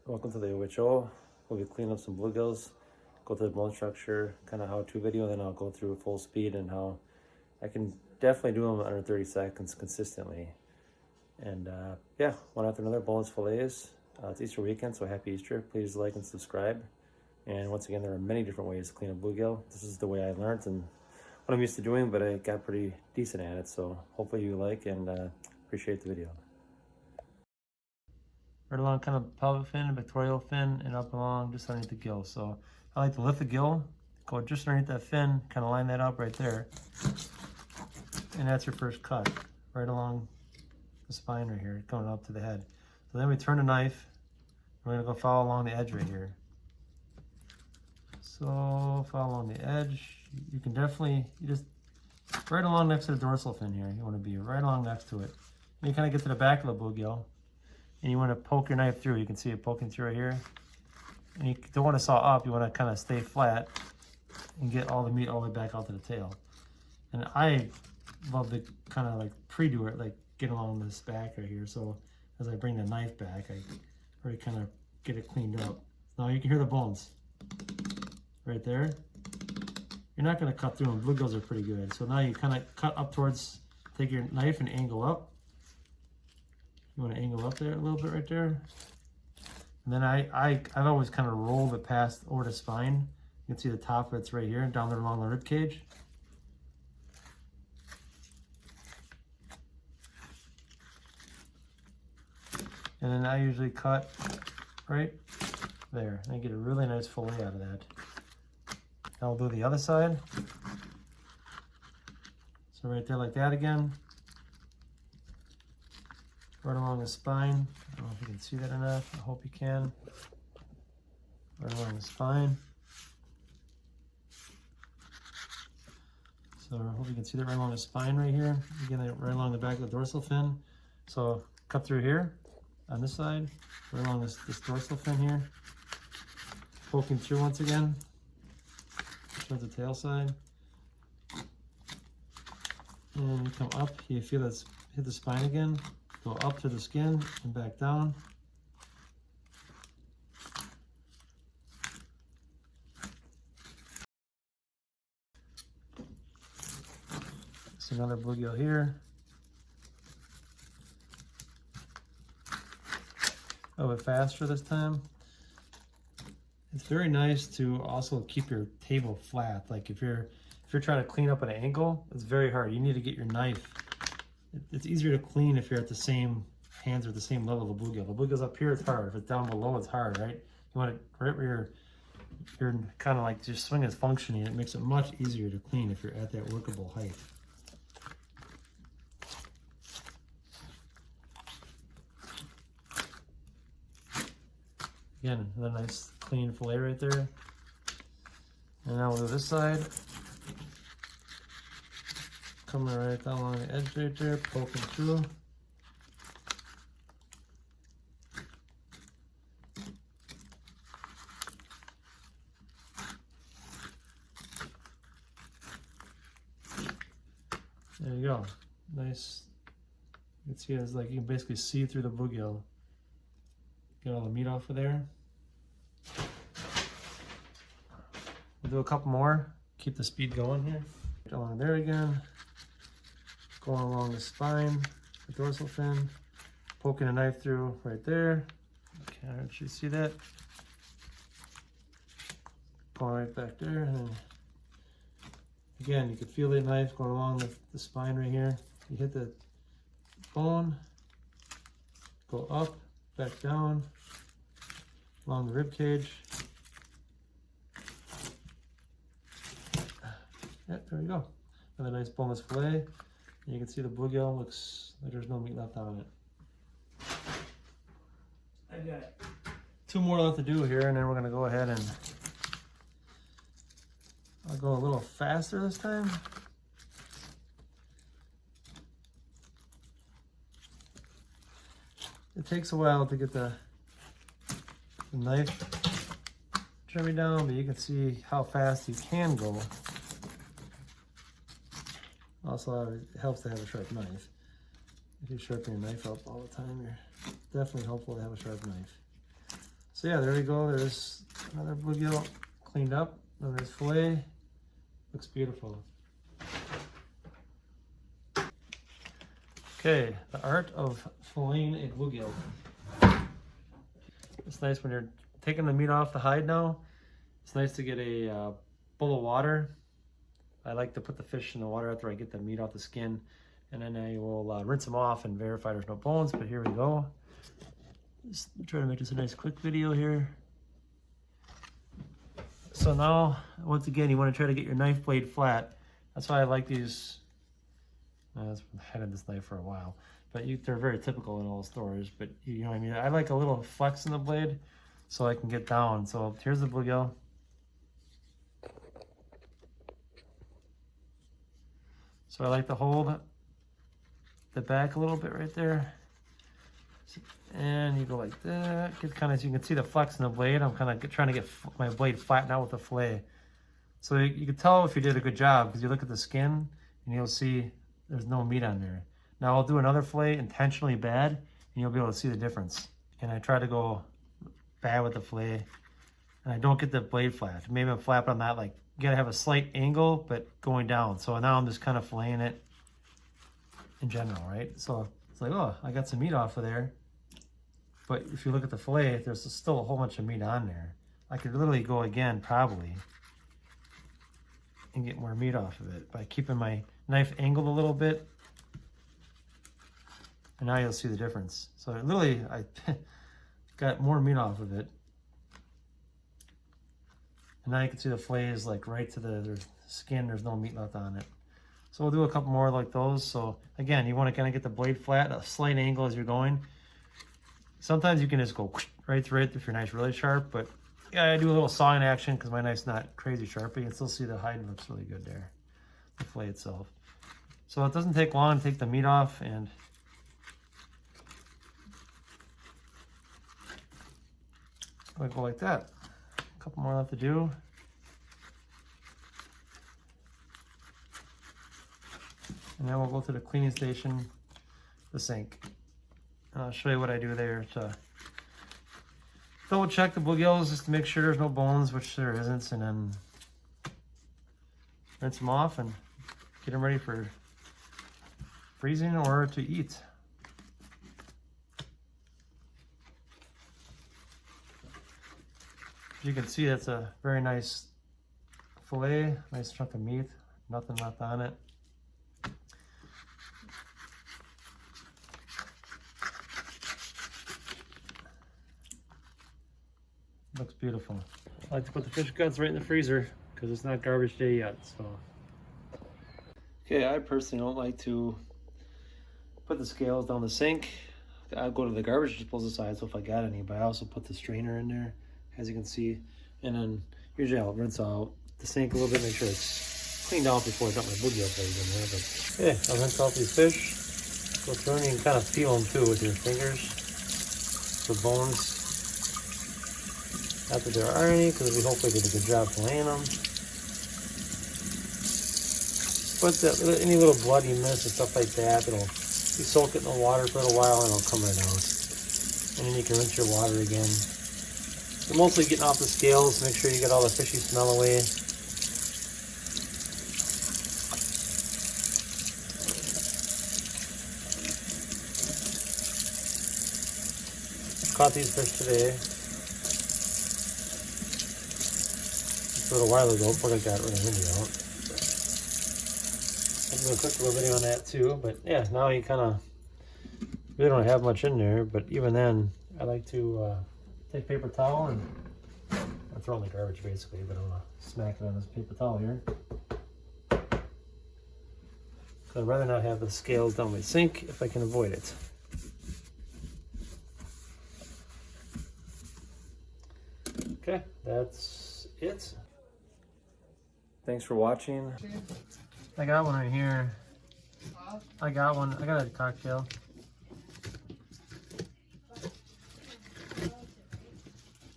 Welcome to the OHO. We'll be cleaning up some bluegills, go through the bone structure, kind of how-to video, then I'll go through full speed and how I can definitely do them under 30 seconds consistently. And yeah, one after another, boneless fillets. It's Easter weekend, so happy Easter. Please like and subscribe. And once again, there are many different ways to clean a bluegill. This is the way I learned and what I'm used to doing, but I got pretty decent at it. So hopefully you like and appreciate the video. Right along kind of pelvic fin, pectoral fin, and up along just underneath the gill. So I like to lift the gill, go just underneath that fin, kind of line that up right there. And that's your first cut, right along the spine right here, going up to the head. So then we turn the knife, we're gonna go follow along the edge right here. So follow along the edge. You can definitely, right along next to the dorsal fin here, you wanna be right along next to it. And you kind of get to the back of the bluegill, and you want to poke your knife through. You can see it poking through right here. And you don't want to saw up, you want to kind of stay flat and get all the meat all the way back out to the tail. And I love to kind of like pre-do it, like get along this back right here. So as I bring the knife back, I already kind of get it cleaned up. Now you can hear the bones right there. You're not going to cut through them. Bluegills are pretty good. So now you kind of cut up towards, take your knife and angle up. You want to angle up there a little bit right there. And then I've always kind of rolled it past over the spine. You can see the top of it's right here, down there along the rib cage. And then I usually cut right there. And I get a really nice fillet out of that. Now we'll do the other side. So right there like that again. Right along the spine. I don't know if you can see that enough. I hope you can. Right along the spine. So I hope you can see that right along the spine right here. Again, right along the back of the dorsal fin. So cut through here on this side, right along this dorsal fin here. Poking through once again. Towards the tail side. And you come up, you feel that hit the spine again. Go up to the skin and back down. It's another bluegill here. A little bit faster this time. It's very nice to also keep your table flat. Like if you're trying to clean up at an angle, it's very hard. You need to get your knife. It's easier to clean if you're at the same hands or the same level of the bluegill. The bluegill's up here, it's hard. If it's down below, it's hard, right? You want it right where you're kind of like your swing is functioning. It makes it much easier to clean if you're at that workable height. Again, another nice clean fillet right there. And now we'll do this side. Coming right down along the edge right there, poking through. There you go. Nice. You can see it's like you can basically see through the bluegill. Get all the meat off of there. We'll do a couple more. Keep the speed going here. Along there again. Going along the spine, the dorsal fin, poking a knife through right there. Can't actually see that. Going right back there, and then again, you can feel that knife going along the spine right here. You hit the bone, go up, back down, along the rib cage. Yep, there we go. Another nice boneless fillet. You can see the bluegill looks like there's no meat left on it. I got 2 more left to do here, and then we're gonna go ahead and I'll go a little faster this time. It takes a while to get the knife trimming down, but you can see how fast you can go. Also, it helps to have a sharp knife. If you sharpen your knife up all the time, you're definitely helpful to have a sharp knife. So yeah, there we go. There's another bluegill cleaned up. Then there's fillet. Looks beautiful. Okay, the art of filleting a bluegill. It's nice when you're taking the meat off the hide now. It's nice to get a bowl of water. I like to put the fish in the water after I get the meat off the skin, and then I will rinse them off and verify there's no bones. But here we go. Just try to make this a nice quick video here. So now, once again, you want to try to get your knife blade flat. That's why I like these. I've had this knife for a while, but they're very typical in all stores. But you know what I mean? I like a little flex in the blade so I can get down. So here's the bluegill. So I like to hold the back a little bit right there. And you go like that. Get kind of, so you can see the flex in the blade. I'm kind of trying to get my blade flattened out with the fillet. So you can tell if you did a good job because you look at the skin and you'll see there's no meat on there. Now I'll do another fillet intentionally bad and you'll be able to see the difference. And I try to go bad with the fillet and I don't get the blade flat. Maybe I'm flat on that, like you gotta have a slight angle but going down. So now I'm just kind of filleting it in general, right? So it's like, oh, I got some meat off of there. But if you look at the fillet, there's still a whole bunch of meat on there. I could literally go again probably and get more meat off of it by keeping my knife angled a little bit. And now you'll see the difference. So literally I got more meat off of it. And now you can see the fillet is like right to the skin. There's no meat left on it. So we'll do a couple more like those. So again, you want to kind of get the blade flat, a slight angle as you're going. Sometimes you can just go right through it if your knife's really sharp, but yeah, I do a little sawing action because my knife's not crazy sharp, but you can still see the hide looks really good there, the fillet itself. So it doesn't take long to take the meat off, and I go like that. A couple more left to do. And then we'll go to the cleaning station, the sink. And I'll show you what I do there to double check the bluegills just to make sure there's no bones, which there isn't, and then rinse them off and get them ready for freezing or to eat. As you can see, that's a very nice fillet, nice chunk of meat, nothing left on it. Looks beautiful. I like to put the fish guts right in the freezer because it's not garbage day yet. So, okay, I personally don't like to put the scales down the sink. I'll go to the garbage disposal side, so if I got any, but I also put the strainer in there, as you can see, and then usually I'll rinse out the sink a little bit, make sure it's cleaned out before I dump my bluegill plates in there. But yeah, I'll rinse out these fish. Go through and you can kind of feel them too with your fingers, the bones. Not that there are any, because we hopefully did a good job filleting them. But any little bloodiness and stuff like that, you soak it in the water for a little while and it'll come right out. And then you can rinse your water again. You're mostly getting off the scales, make sure you get all the fishy smell away. Caught these fish today. A little while ago before I got rid of the video. I'm doing a quick little video on that too, but yeah, now you kind of really don't have much in there, but even then I like to take paper towel and I throw in the garbage basically, but I'm gonna smack it on this paper towel here. So I'd rather not have the scales down my sink if I can avoid it. Okay, that's it. Thanks for watching. I got one right here. I got a cocktail.